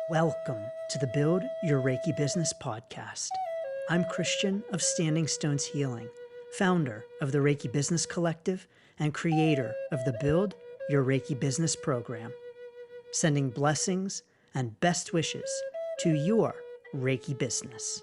Welcome to the Build Your Reiki Business podcast. I'm Christian of Standing Stones Healing, founder of the Reiki Business Collective and creator of the Build Your Reiki Business program, sending blessings and best wishes to your Reiki business.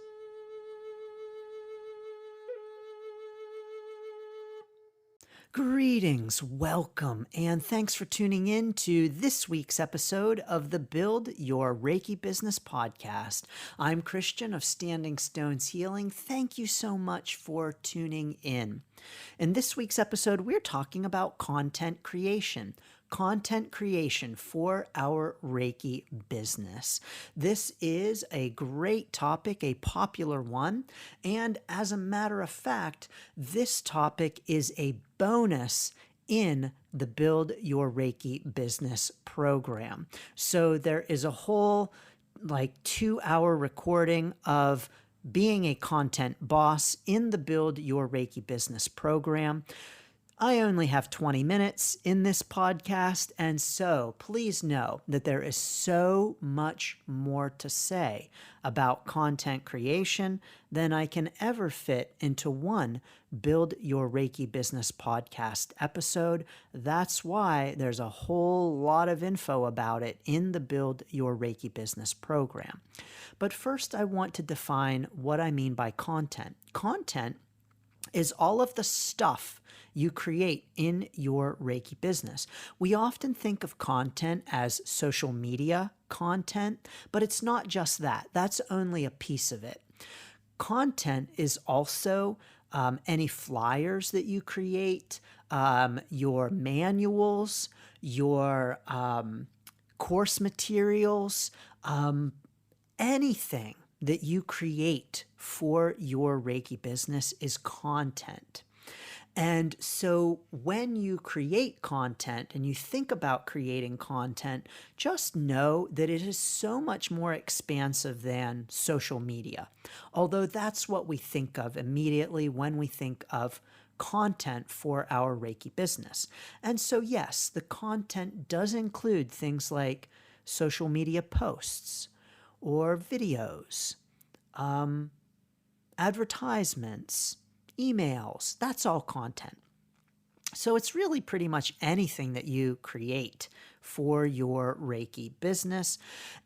Greetings, welcome, and thanks for tuning in to this week's episode of the Build Your Reiki Business podcast. I'm Christian of Standing Stones Healing. Thank you so much for tuning in. In this week's episode, we're talking about content creation. Content creation for our Reiki business. This is a great topic, a popular one, and as a matter of fact, this topic is a bonus in the Build Your Reiki Business program. So there is a whole 2-hour recording of being a content boss in the Build Your Reiki Business program. I only have 20 minutes in this podcast, and so please know that there is so much more to say about content creation than I can ever fit into one Build Your Reiki Business podcast episode. That's why there's a whole lot of info about it in the Build Your Reiki Business program. But first, I want to define what I mean by content. Content is all of the stuff you create in your Reiki business. We often think of content as social media content, but it's not just that. That's only a piece of it. Content is also any flyers that you create, your manuals, your course materials, anything that you create for your Reiki business is content. And so when you create content and you think about creating content, just know that it is so much more expansive than social media. Although that's what we think of immediately when we think of content for our Reiki business. And so yes, the content does include things like social media posts or videos, advertisements, emails. That's all content. So it's really pretty much anything that you create for your Reiki business.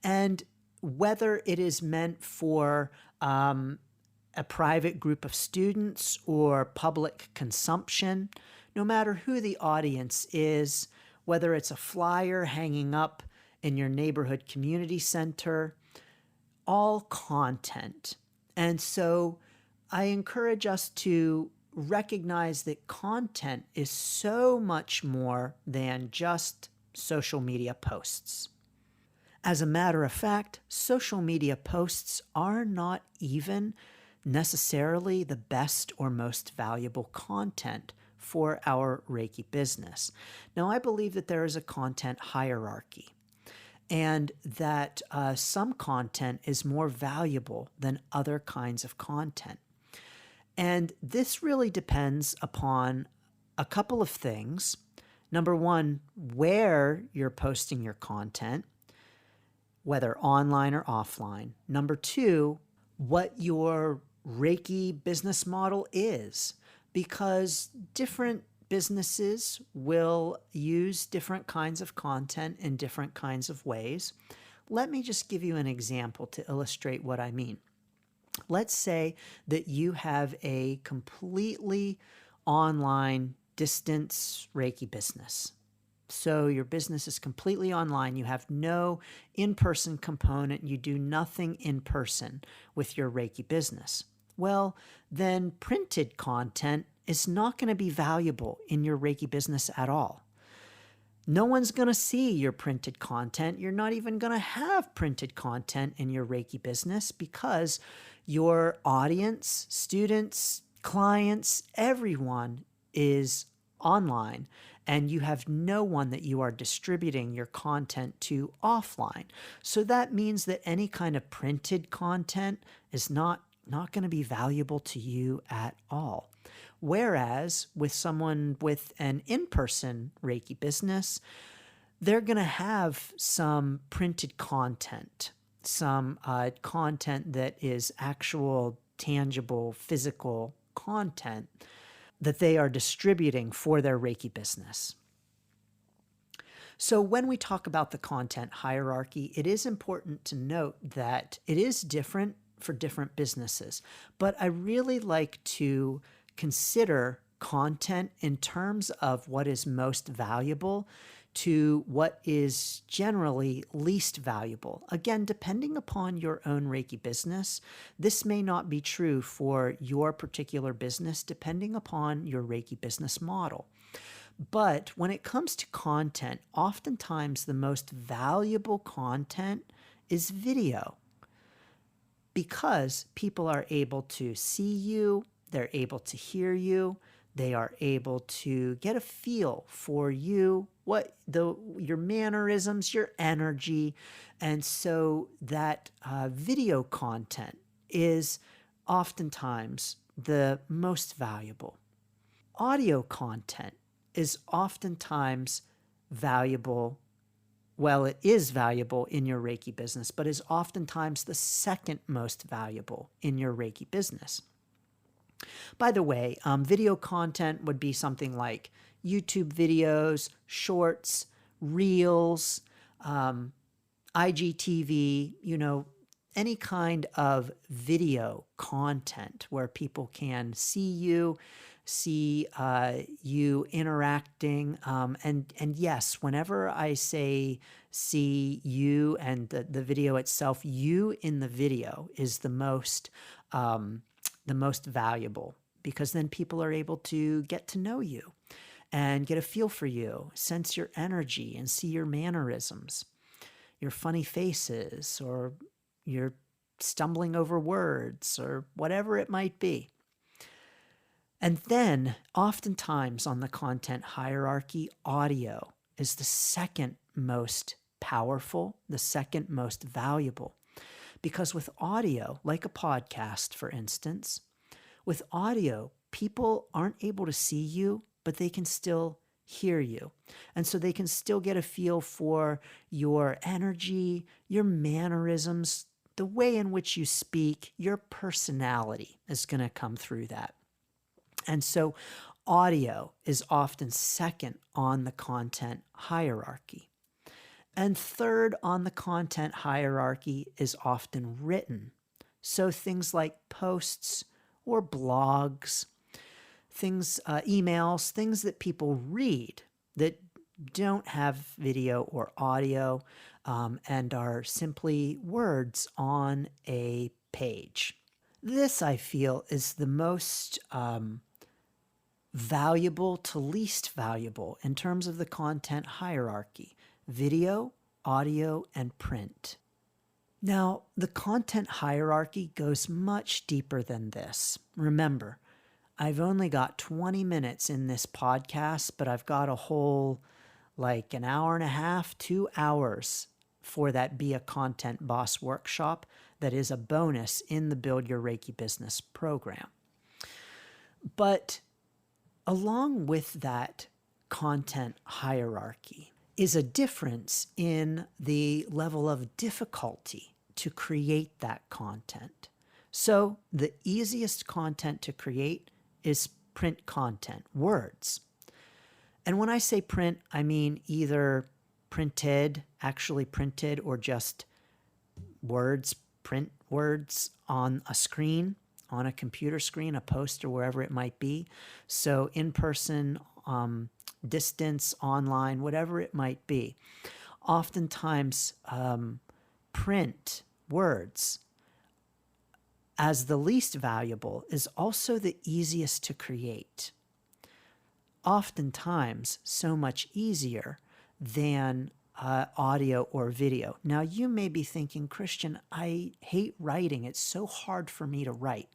And whether it is meant for a private group of students or public consumption, no matter who the audience is, whether it's a flyer hanging up in your neighborhood community center, all content. And so I encourage us to recognize that content is so much more than just social media posts. As a matter of fact, social media posts are not even necessarily the best or most valuable content for our Reiki business. Now, I believe that there is a content hierarchy, and that some content is more valuable than other kinds of content. And this really depends upon a couple of things. Number one, where you're posting your content, whether online or offline. Number two, what your Reiki business model is, because different businesses will use different kinds of content in different kinds of ways. Let me just give you an example to illustrate what I mean. Let's say that you have a completely online distance Reiki business. So your business is completely online. You have no in-person component. You do nothing in person with your Reiki business. Well, then printed content is not going to be valuable in your Reiki business at all. No one's going to see your printed content. You're not even going to have printed content in your Reiki business because your audience, students, clients, everyone is online, and you have no one that you are distributing your content to offline. So that means that any kind of printed content is not going to be valuable to you at all. Whereas with someone with an in-person Reiki business, they're going to have some printed content. some content that is actual, tangible, physical content that they are distributing for their Reiki business. So when we talk about the content hierarchy, it is important to note that it is different for different businesses, but I really like to consider content in terms of what is most valuable to what is generally least valuable. Again, depending upon your own Reiki business, this may not be true for your particular business, depending upon your Reiki business model. But when it comes to content, oftentimes the most valuable content is video because people are able to see you, they're able to hear you, they are able to get a feel for you, your mannerisms, your energy. And so that video content is oftentimes the most valuable. Audio content is oftentimes valuable. Well, it is valuable in your Reiki business, but is oftentimes the second most valuable in your Reiki business. By the way, video content would be something like YouTube videos, shorts, reels, IGTV, any kind of video content where people can see you interacting. And yes, whenever I say see you and the video itself, you in the video is the most valuable, because then people are able to get to know you and get a feel for you, sense your energy, and see your mannerisms, your funny faces, or your stumbling over words, or whatever it might be. And then oftentimes on the content hierarchy, audio is the second most powerful, the second most valuable. Because with audio, like a podcast, for instance, with audio, people aren't able to see you, but they can still hear you. And so they can still get a feel for your energy, your mannerisms, the way in which you speak, your personality is going to come through that. And so audio is often second on the content hierarchy. And third on the content hierarchy is often written. So things like posts or blogs, things, emails, things that people read that don't have video or audio, and are simply words on a page. This, I feel, is the most valuable to least valuable in terms of the content hierarchy: video, audio, and print. Now, the content hierarchy goes much deeper than this. Remember, I've only got 20 minutes in this podcast, but I've got a whole, like an hour and a half, 2 hours for that Be a Content Boss workshop that is a bonus in the Build Your Reiki Business program. But along with that content hierarchy is a difference in the level of difficulty to create that content. So the easiest content to create is print content, words. And when I say print, I mean either actually printed, or just words, print words on a screen, on a computer screen, a poster, wherever it might be. So in person, distance, online, whatever it might be. Oftentimes, print words as the least valuable is also the easiest to create. Oftentimes, so much easier than audio or video. Now, you may be thinking, Christian, I hate writing. It's so hard for me to write.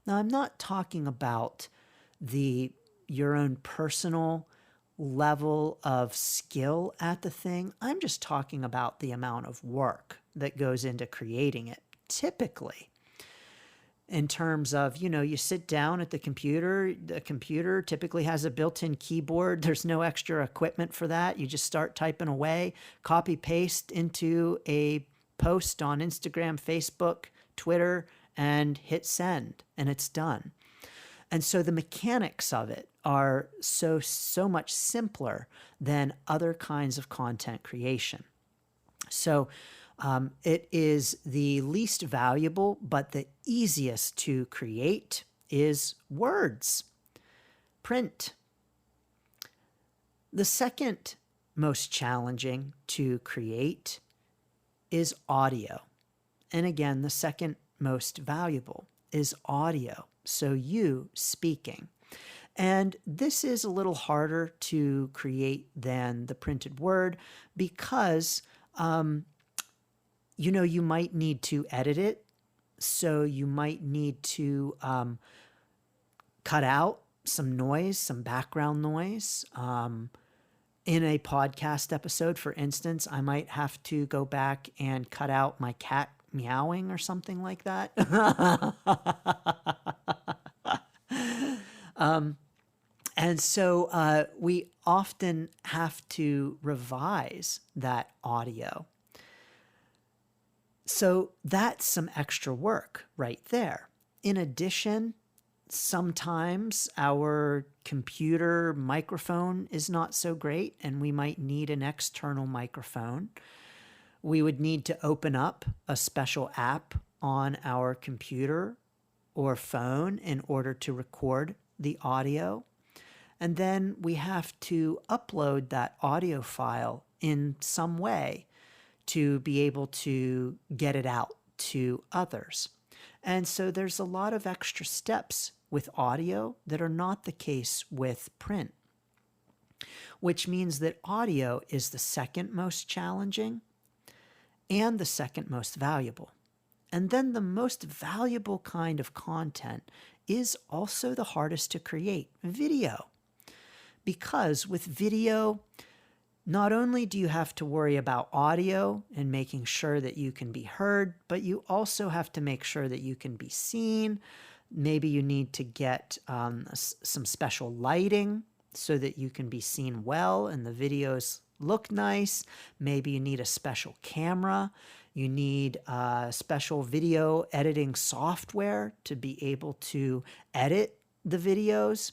Now, I'm not talking about your own personal level of skill at the thing. I'm just talking about the amount of work that goes into creating it. Typically, in terms of, you sit down at the computer typically has a built-in keyboard. There's no extra equipment for that. You just start typing away, copy paste into a post on Instagram, Facebook, Twitter, and hit send, and it's done. And so the mechanics of it are so much simpler than other kinds of content creation. So it is the least valuable, but the easiest to create is words, print. The second most challenging to create is audio. And again, the second most valuable is audio. So you speaking. And this is a little harder to create than the printed word because, you might need to edit it. So you might need to cut out some noise, some background noise. In a podcast episode, for instance, I might have to go back and cut out my cat meowing or something like that. And so we often have to revise that audio. So that's some extra work right there. In addition, sometimes our computer microphone is not so great and we might need an external microphone. We would need to open up a special app on our computer or phone in order to record the audio. And then we have to upload that audio file in some way to be able to get it out to others. And so there's a lot of extra steps with audio that are not the case with print, which means that audio is the second most challenging and the second most valuable. And then the most valuable kind of content is also the hardest to create, video. Because with video, not only do you have to worry about audio and making sure that you can be heard, but you also have to make sure that you can be seen. Maybe you need to get some special lighting so that you can be seen well and the videos look nice. Maybe you need a special camera. You need special video editing software to be able to edit the videos,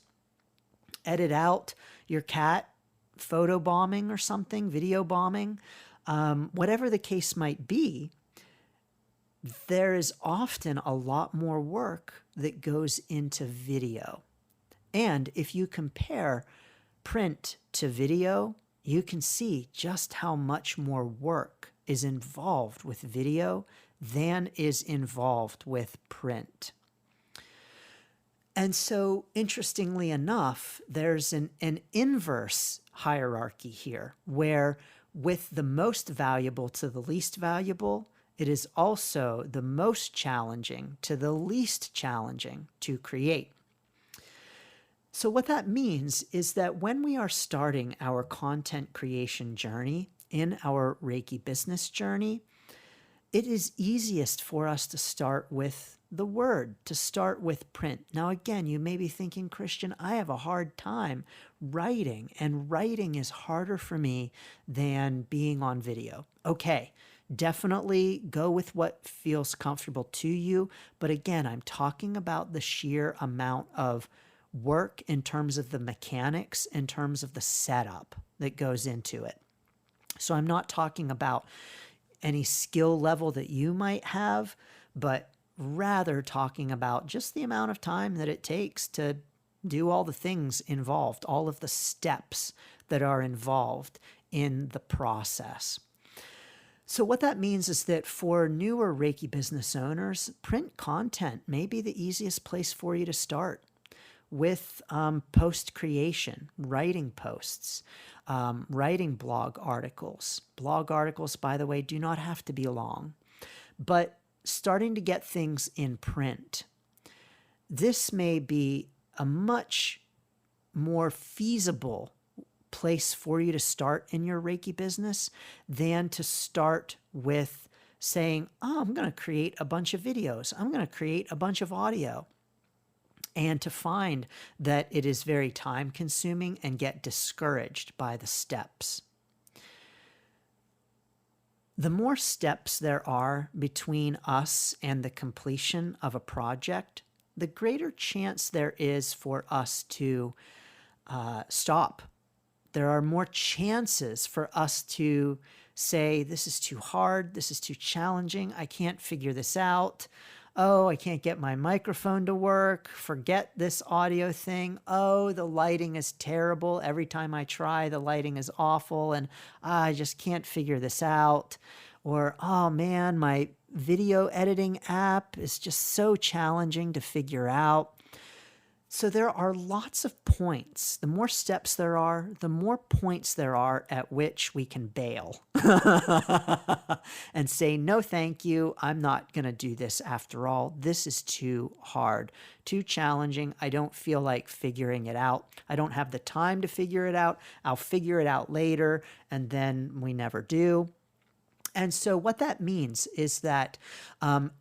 edit out your cat photo bombing or something, video bombing, whatever the case might be. There is often a lot more work that goes into video. And if you compare print to video, you can see just how much more work is involved with video than is involved with print. And so, interestingly enough, there's an inverse hierarchy here, where with the most valuable to the least valuable, it is also the most challenging to the least challenging to create. So what that means is that when we are starting our content creation journey in our Reiki business journey, it is easiest for us to start with the word, to start with print. Now, again, you may be thinking, Christian, I have a hard time writing, and writing is harder for me than being on video. Okay, definitely go with what feels comfortable to you. But again, I'm talking about the sheer amount of work in terms of the mechanics, in terms of the setup that goes into it. So I'm not talking about any skill level that you might have, but rather talking about just the amount of time that it takes to do all the things involved, all of the steps that are involved in the process. So what that means is that for newer Reiki business owners, print content may be the easiest place for you to start with post creation, writing posts, writing blog articles. Blog articles, by the way, do not have to be long, but starting to get things in print. This may be a much more feasible place for you to start in your Reiki business than to start with saying, oh, I'm going to create a bunch of videos. I'm going to create a bunch of audio. And to find that it is very time consuming and get discouraged by the steps. The more steps there are between us and the completion of a project, the greater chance there is for us to stop. There are more chances for us to say, this is too hard, this is too challenging, I can't figure this out. Oh, I can't get my microphone to work. Forget this audio thing. Oh, the lighting is terrible. Every time I try, the lighting is awful and I just can't figure this out. Or, oh man, my video editing app is just so challenging to figure out. So there are lots of points. The more steps there are, the more points there are at which we can bail and say, no, thank you. I'm not going to do this after all. This is too hard, too challenging. I don't feel like figuring it out. I don't have the time to figure it out. I'll figure it out later, and then we never do. And so what that means is that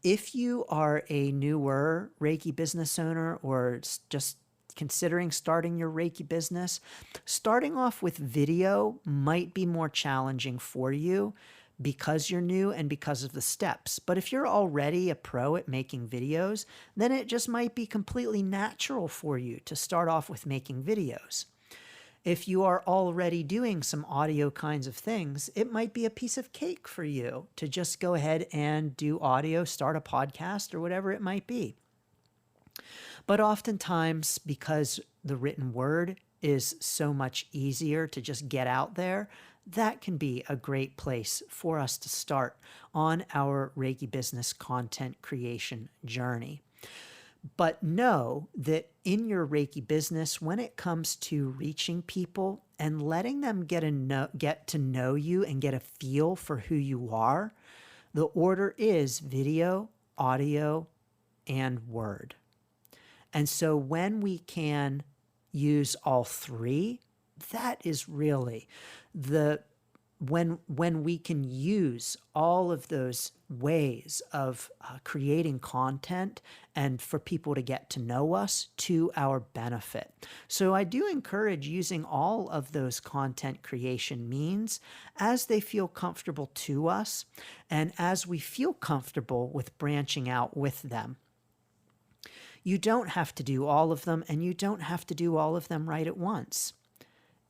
if you are a newer Reiki business owner or just considering starting your Reiki business, starting off with video might be more challenging for you because you're new and because of the steps. But if you're already a pro at making videos, then it just might be completely natural for you to start off with making videos. If you are already doing some audio kinds of things, it might be a piece of cake for you to just go ahead and do audio, start a podcast, or whatever it might be. But oftentimes, because the written word is so much easier to just get out there, that can be a great place for us to start on our Reiki business content creation journey. But know that in your Reiki business, when it comes to reaching people and letting them get to know you and get a feel for who you are, the order is video, audio, and word. And so when we can use all three, that is really when we can use all of those ways of creating content and for people to get to know us to our benefit. So I do encourage using all of those content creation means as they feel comfortable to us and as we feel comfortable with branching out with them. You don't have to do all of them, and you don't have to do all of them right at once.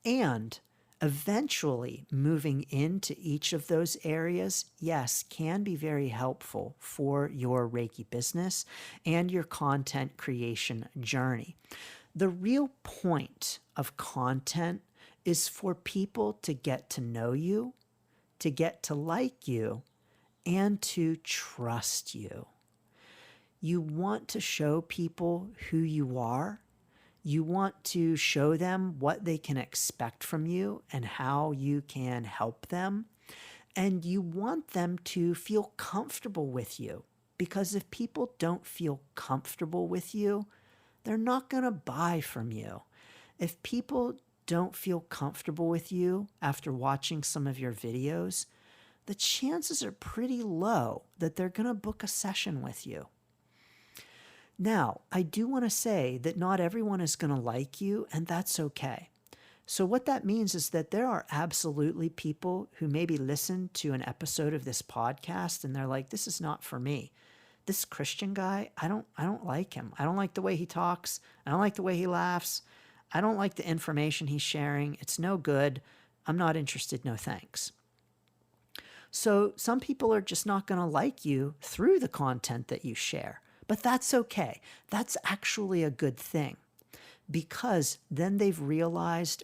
And eventually, moving into each of those areas, yes, can be very helpful for your Reiki business and your content creation journey. The real point of content is for people to get to know you, to get to like you, and to trust you. You want to show people who you are. You want to show them what they can expect from you and how you can help them. And you want them to feel comfortable with you. Because if people don't feel comfortable with you, they're not going to buy from you. If people don't feel comfortable with you after watching some of your videos, the chances are pretty low that they're going to book a session with you. Now, I do want to say that not everyone is going to like you, and that's okay. So what that means is that there are absolutely people who maybe listen to an episode of this podcast and they're like, this is not for me. This Christian guy, I don't like him. I don't like the way he talks. I don't like the way he laughs. I don't like the information he's sharing. It's no good. I'm not interested. No thanks. So some people are just not going to like you through the content that you share. But that's okay. That's actually a good thing because then they've realized,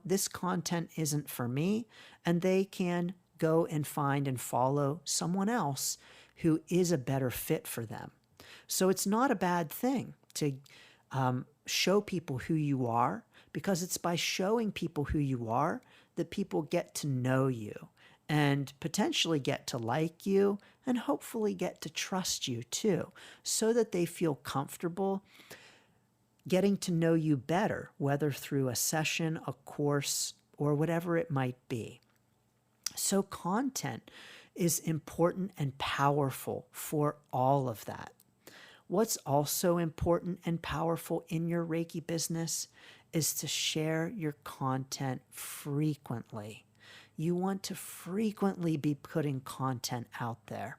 this content isn't for me, and they can go and find and follow someone else who is a better fit for them. So it's not a bad thing to show people who you are, because it's by showing people who you are that people get to know you and potentially get to like you and hopefully get to trust you too, so that they feel comfortable getting to know you better, whether through a session, a course, or whatever it might be. So content is important and powerful for all of that. What's also important and powerful in your Reiki business is to share your content frequently. You want to frequently be putting content out there.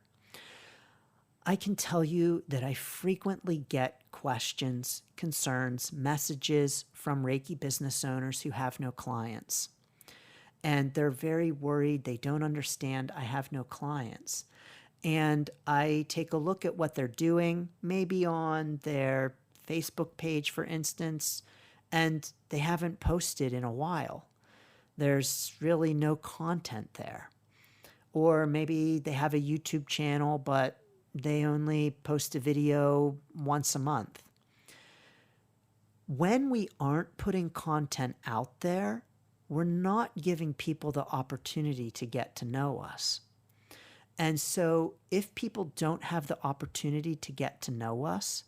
I can tell you that I frequently get questions, concerns, messages from Reiki business owners who have no clients. And they're very worried. They don't understand I have no clients. And I take a look at what they're doing, maybe on their Facebook page, for instance, and they haven't posted in a while. There's really no content there. Or maybe they have a YouTube channel, but they only post a video once a month. When we aren't putting content out there, we're not giving people the opportunity to get to know us. And so if people don't have the opportunity to get to know us,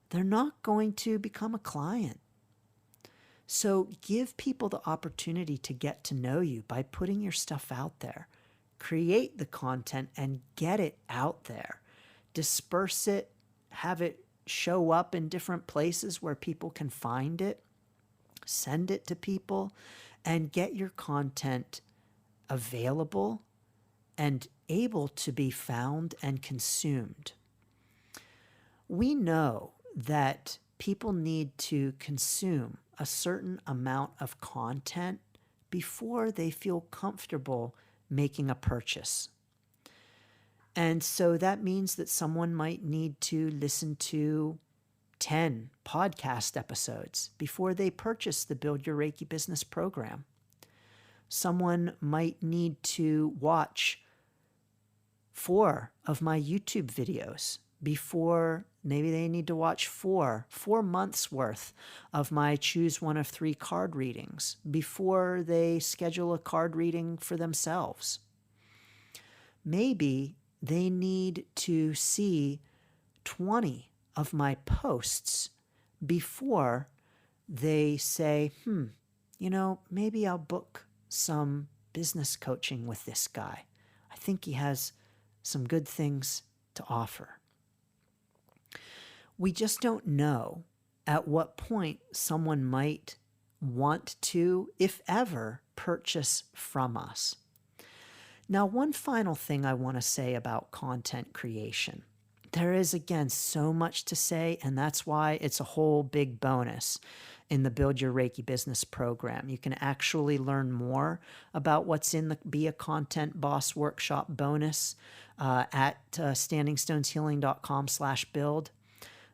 they're not going to become a client. So give people the opportunity to get to know you by putting your stuff out there. Create the content and get it out there. Disperse it, have it show up in different places where people can find it. Send it to people and get your content available and able to be found and consumed. We know that people need to consume a certain amount of content before they feel comfortable making a purchase. And so that means that someone might need to listen to 10 podcast episodes before they purchase the Build Your Reiki Business program. Someone might need to watch 4 of my YouTube videos before maybe they need to watch 4 months worth of my choose one of 3 card readings before they schedule a card reading for themselves. Maybe they need to see 20 of my posts before they say, maybe I'll book some business coaching with this guy. I think he has some good things to offer. We just don't know at what point someone might want to, if ever, purchase from us. Now, one final thing I want to say about content creation. There is, again, so much to say, and that's why it's a whole big bonus in the Build Your Reiki Business program. You can actually learn more about what's in the Be a Content Boss workshop bonus at standingstoneshealing.com/build.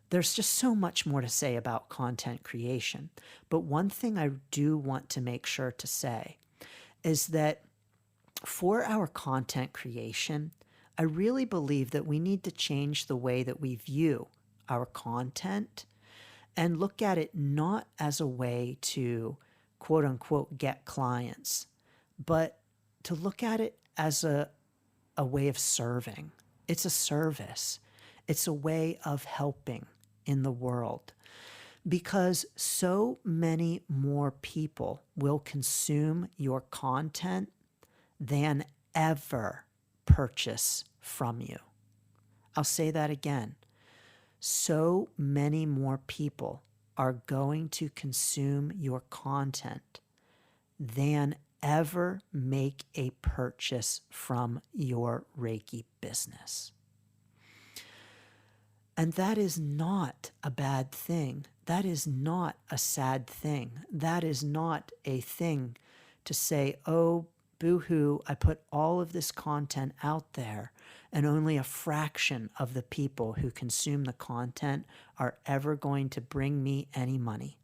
There's just so much more to say about content creation. But one thing I do want to make sure to say is that for our content creation, I really believe that we need to change the way that we view our content and look at it not as a way to, quote unquote, get clients, but to look at it as a way of serving. It's a service. It's a way of helping in the world, because so many more people will consume your content than ever purchase from you. I'll say that again. So many more people are going to consume your content than ever make a purchase from your Reiki business. And that is not a bad thing. That is not a sad thing. That is not a thing to say, oh, boo-hoo, I put all of this content out there and only a fraction of the people who consume the content are ever going to bring me any money.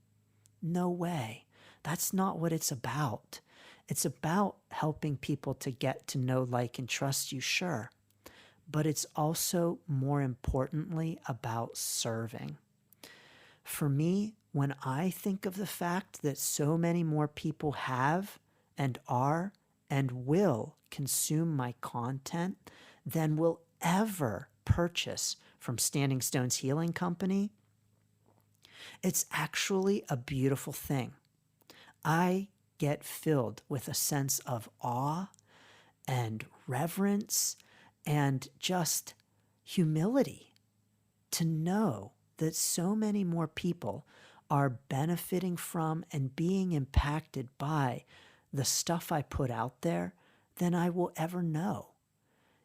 No way. That's not what it's about. It's about helping people to get to know, like, and trust you, sure. But it's also, more importantly, about serving. For me, when I think of the fact that so many more people have and are and will consume my content than will ever purchase from Standing Stones Healing Company, it's actually a beautiful thing. I get filled with a sense of awe and reverence and just humility to know that so many more people are benefiting from and being impacted by the stuff I put out there than I will ever know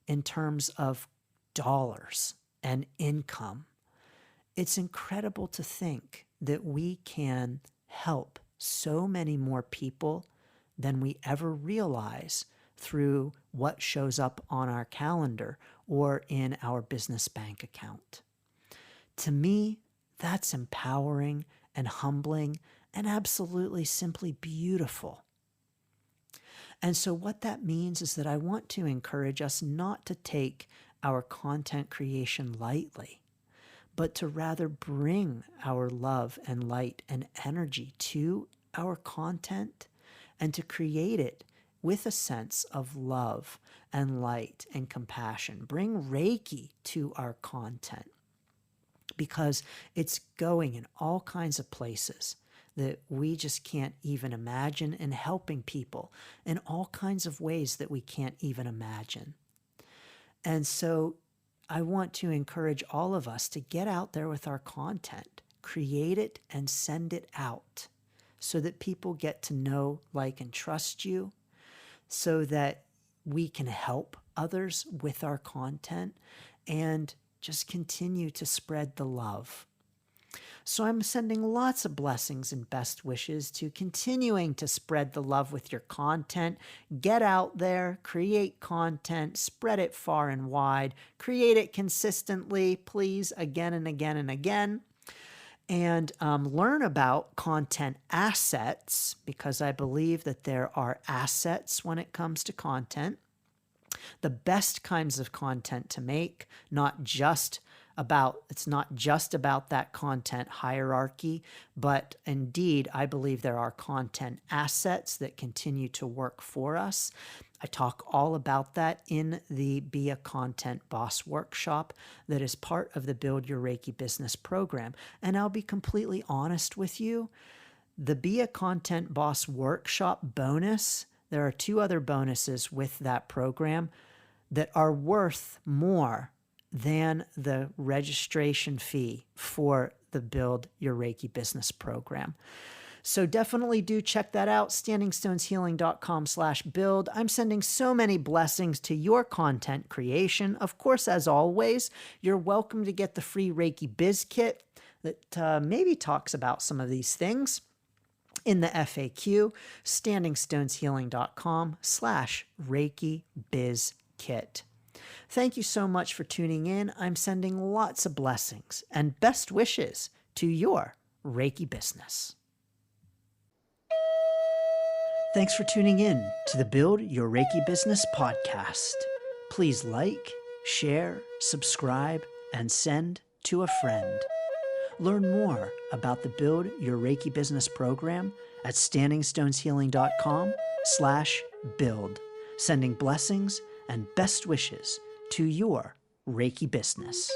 in terms of dollars and income. It's incredible to think that we can help so many more people than we ever realize through what shows up on our calendar or in our business bank account. To me, that's empowering and humbling and absolutely simply beautiful. And so what that means is that I want to encourage us not to take our content creation lightly, but to rather bring our love and light and energy to our content and to create it with a sense of love and light and compassion. Bring Reiki to our content because it's going in all kinds of places that we just can't even imagine, and helping people in all kinds of ways that we can't even imagine. And so I want to encourage all of us to get out there with our content, create it and send it out so that people get to know, like, and trust you, so that we can help others with our content and just continue to spread the love. So I'm sending lots of blessings and best wishes to continuing to spread the love with your content. Get out there, create content, spread it far and wide, create it consistently, please, again and again and again. And learn about content assets, because I believe that there are assets when it comes to content. The best kinds of content to make, it's not just about that content hierarchy, but indeed, I believe there are content assets that continue to work for us. I talk all about that in the Be a Content Boss workshop that is part of the Build Your Reiki Business program. And I'll be completely honest with you, the Be a Content Boss workshop bonus, there are 2 other bonuses with that program that are worth more than the registration fee for the Build Your Reiki Business program. So definitely do check that out, standingstoneshealing.com/build. I'm sending so many blessings to your content creation. Of course, as always, you're welcome to get the free Reiki Biz Kit that maybe talks about some of these things in the FAQ, standingstoneshealing.com/Reiki Biz Kit. Thank you so much for tuning in. I'm sending lots of blessings and best wishes to your Reiki business. Thanks for tuning in to the Build Your Reiki Business podcast. Please like, share, subscribe, and send to a friend. Learn more about the Build Your Reiki Business program at standingstoneshealing.com/build. Sending blessings and best wishes to your Reiki business.